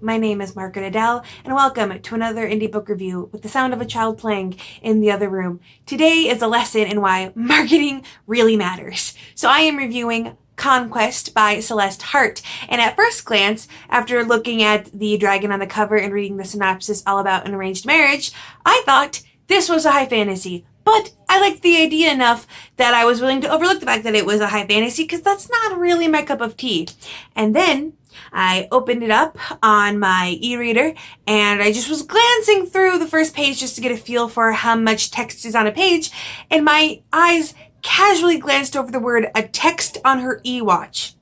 my name is Margaret Adele, and welcome to another indie book review with the sound of a child playing in the other room. Today is a lesson in why marketing really matters. So I am reviewing Conquest by Celeste Harte, and at first glance, after looking at the dragon on the cover and reading the synopsis all about an arranged marriage, I thought this was a high fantasy. But I liked the idea enough that I was willing to overlook the fact that it was a high fantasy because that's not really my cup of tea. And then I opened it up on my e-reader and I just was glancing through the first page just to get a feel for how much text is on a page, and my eyes casually glanced over the word "a text on her e-watch."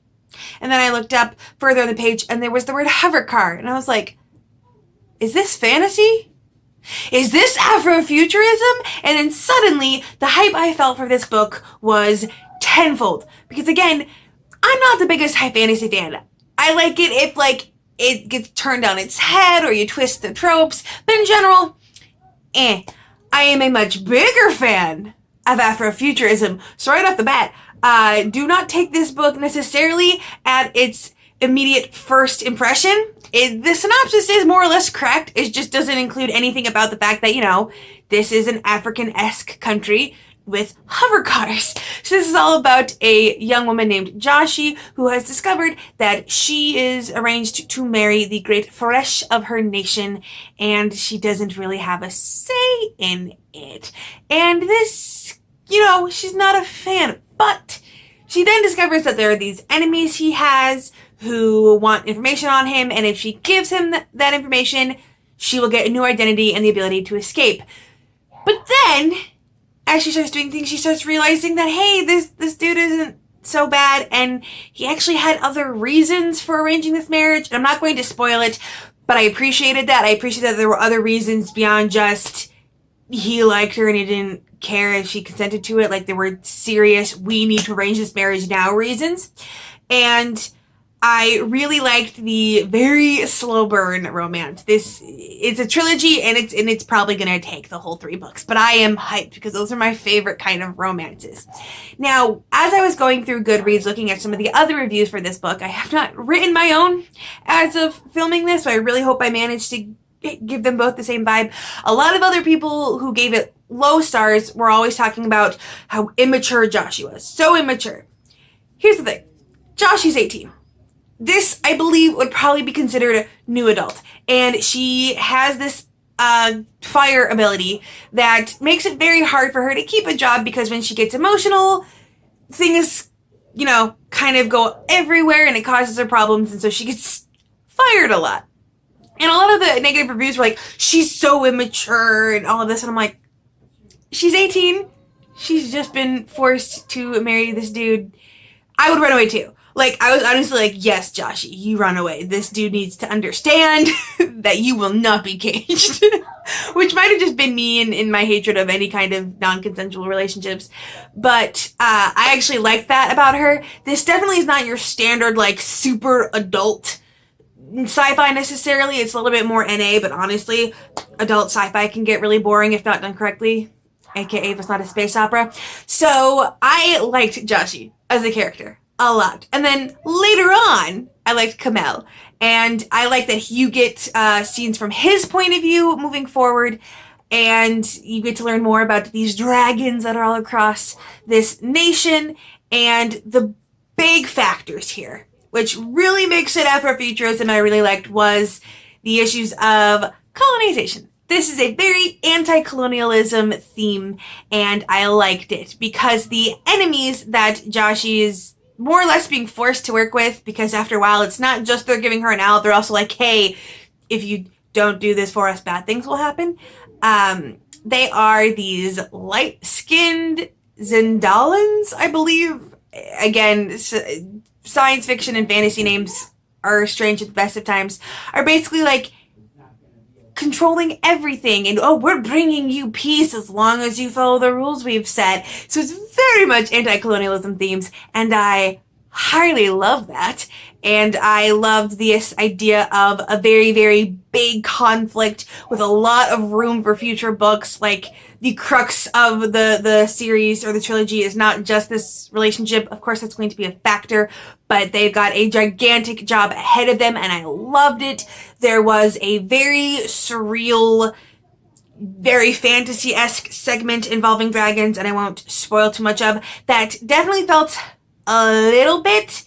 And then I looked up further on the page and there was the word "hover car," and I was like, is this fantasy? Is this afro-futurism? And then suddenly, the hype I felt for this book was tenfold. Because again, I'm not the biggest high fantasy fan. I like it if, it gets turned on its head or you twist the tropes. But in general, I am a much bigger fan of afro-futurism. So right off the bat, do not take this book necessarily at its immediate first impression. The synopsis is more or less correct. It just doesn't include anything about the fact that, this is an African-esque country with hover cars. So this is all about a young woman named Joshi who has discovered that she is arranged to marry the great Fresh of her nation, and she doesn't really have a say in it. And this, she's not a fan. But she then discovers that there are these enemies he has who want information on him, and if she gives him that information, she will get a new identity and the ability to escape. But then, as she starts doing things, she starts realizing that, hey, this dude isn't so bad, and he actually had other reasons for arranging this marriage. And I'm not going to spoil it, but I appreciated that. I appreciated that there were other reasons beyond just he liked her and he didn't care if she consented to it. Like, there were serious, we need to arrange this marriage now reasons. And I really liked the very slow burn romance. It's a trilogy, and it's probably going to take the whole 3 books. But I am hyped because those are my favorite kind of romances. Now, as I was going through Goodreads looking at some of the other reviews for this book, I have not written my own as of filming this, so I really hope I managed to give them both the same vibe. A lot of other people who gave it low stars were always talking about how immature Joshi was. So immature. Here's the thing. Joshi's 18. This, I believe, would probably be considered a new adult. And she has this fire ability that makes it very hard for her to keep a job, because when she gets emotional, things, kind of go everywhere and it causes her problems, and so she gets fired a lot. And a lot of the negative reviews were like, she's so immature and all of this, and I'm like, she's 18. She's just been forced to marry this dude. I would run away too. I was honestly like, yes, Joshi, you run away. This dude needs to understand that you will not be caged. Which might have just been me in my hatred of any kind of non-consensual relationships. But I actually like that about her. This definitely is not your standard, super adult sci-fi necessarily. It's a little bit more NA, but honestly, adult sci-fi can get really boring if not done correctly. AKA if it's not a space opera. So I liked Joshi as a character a lot. And then later on, I liked Kamel. And I like that you get scenes from his point of view moving forward. And you get to learn more about these dragons that are all across this nation. And the big factors here, which really makes it afro-futurism I really liked, was the issues of colonization. This is a very anti-colonialism theme, and I liked it because the enemies that Joshi is more or less being forced to work with, because after a while, it's not just they're giving her an out, they're also like, hey, if you don't do this for us, bad things will happen. They are these light-skinned Zendalans, I believe. Again, science fiction and fantasy names are strange at the best of times, are basically controlling everything, and we're bringing you peace as long as you follow the rules we've set. So it's very much anti-colonialism themes, and I highly love that. And I loved this idea of a very, very big conflict with a lot of room for future books. Like, the crux of the series or the trilogy is not just this relationship. Of course, that's going to be a factor, but they've got a gigantic job ahead of them, and I loved it. There was a very surreal, very fantasy-esque segment involving dragons, and I won't spoil too much of, that definitely felt a little bit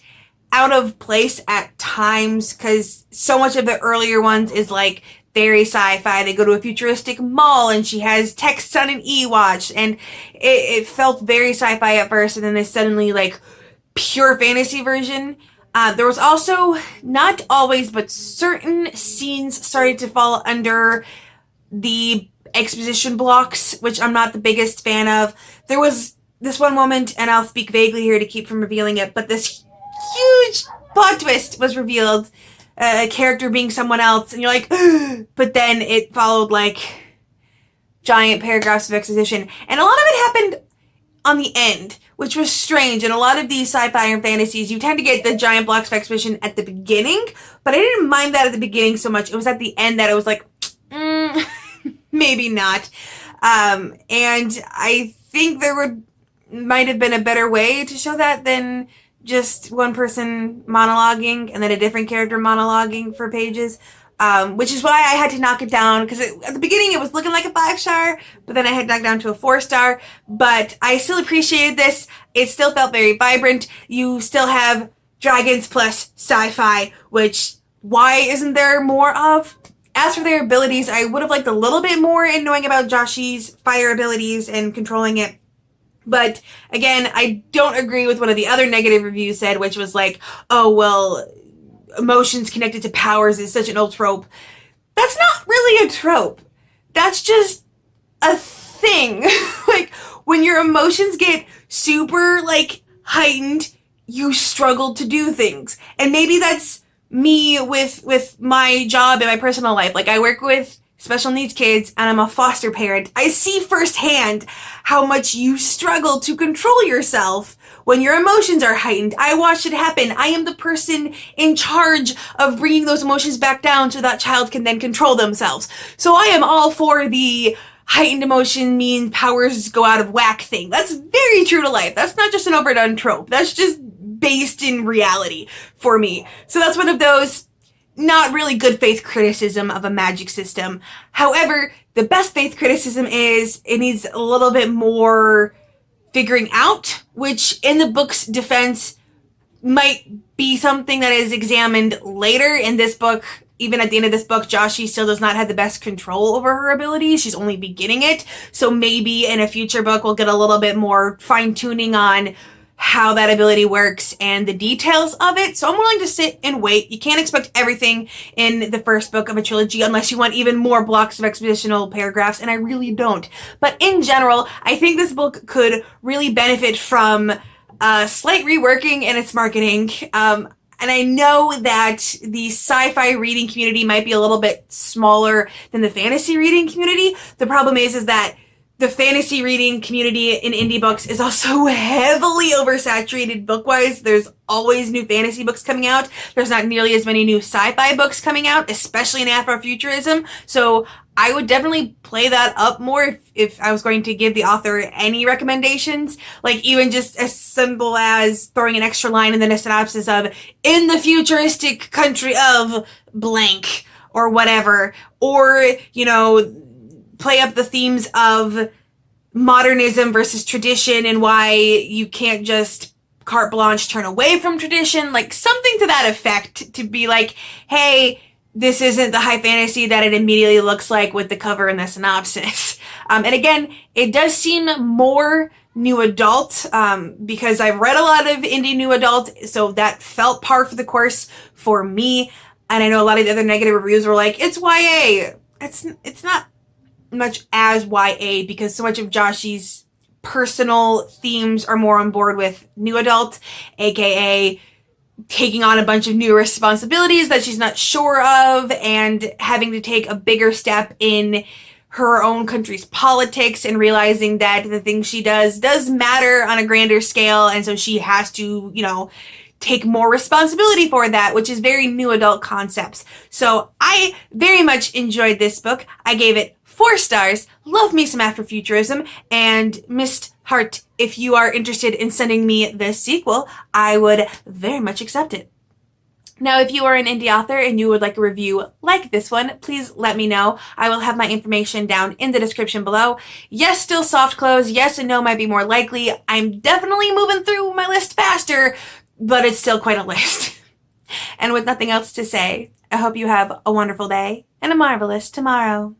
out of place at times, because so much of the earlier ones is like very sci-fi. They go to a futuristic mall and she has texts on an e-watch, and it felt very sci-fi at first, and then this suddenly like pure fantasy version. There was also, not always, but certain scenes started to fall under the exposition blocks, which I'm not the biggest fan of. There was this one moment, and I'll speak vaguely here to keep from revealing it, but this huge plot twist was revealed, a character being someone else, and you're like, but then it followed like giant paragraphs of exposition, and a lot of it happened on the end, which was strange. In a lot of these sci-fi and fantasies, you tend to get the giant blocks of exposition at the beginning, but I didn't mind that at the beginning so much. It was at the end that I was like, maybe not. And I think might have been a better way to show that than just one person monologuing and then a different character monologuing for pages, which is why I had to knock it down, because at the beginning it was looking like a 5-star, but then I had knocked down to a 4-star. But I still appreciated this. It still felt very vibrant. You still have dragons plus sci-fi, which why isn't there more of? As for their abilities, I would have liked a little bit more in knowing about Joshi's fire abilities and controlling it. But again, I don't agree with one of the other negative reviews said, which was like, oh, well, emotions connected to powers is such an old trope. That's not really a trope. That's just a thing. Like, when your emotions get super, like, heightened, you struggle to do things. And maybe that's me with my job and my personal life. Like, I work with special needs kids, and I'm a foster parent. I see firsthand how much you struggle to control yourself when your emotions are heightened. I watched it happen. I am the person in charge of bringing those emotions back down so that child can then control themselves. So I am all for the heightened emotion mean powers go out of whack thing. That's very true to life. That's not just an overdone trope. That's just based in reality for me. So that's one of those not really good faith criticism of a magic system. However, the best faith criticism is it needs a little bit more figuring out, which in the book's defense might be something that is examined later in this book. Even at the end of this book, Joshi still does not have the best control over her abilities. She's only beginning it. So maybe in a future book, we'll get a little bit more fine-tuning on how that ability works and the details of it. So I'm willing to sit and wait. You can't expect everything in the first book of a trilogy unless you want even more blocks of expositional paragraphs, and I really don't. But in general, I think this book could really benefit from a slight reworking in its marketing. And I know that the sci-fi reading community might be a little bit smaller than the fantasy reading community. The problem is that the fantasy reading community in indie books is also heavily oversaturated book-wise. There's always new fantasy books coming out. There's not nearly as many new sci-fi books coming out, especially in afro-futurism. So I would definitely play that up more if I was going to give the author any recommendations. Like, even just as simple as throwing an extra line and then a synopsis of, in the futuristic country of blank, or whatever. Or, you know, play up the themes of modernism versus tradition and why you can't just carte blanche turn away from tradition, like something to that effect, to be like, hey, this isn't the high fantasy that it immediately looks like with the cover and the synopsis. And again, it does seem more new adult, because I've read a lot of indie new adult, so that felt par for the course for me. And I know a lot of the other negative reviews were like, it's YA. It's not much as YA, because so much of Joshi's personal themes are more on board with new adult, aka taking on a bunch of new responsibilities that she's not sure of and having to take a bigger step in her own country's politics and realizing that the things she does matter on a grander scale, and so she has to, you know, take more responsibility for that, which is very new adult concepts. So I very much enjoyed this book. I gave it 4 stars. Love me some afro-futurism. And Miss Harte, if you are interested in sending me the sequel, I would very much accept it. Now, if you are an indie author and you would like a review like this one, please let me know. I will have my information down in the description below. Yes, still soft close. Yes and no might be more likely. I'm definitely moving through my list faster, but it's still quite a list. And with nothing else to say, I hope you have a wonderful day and a marvelous tomorrow.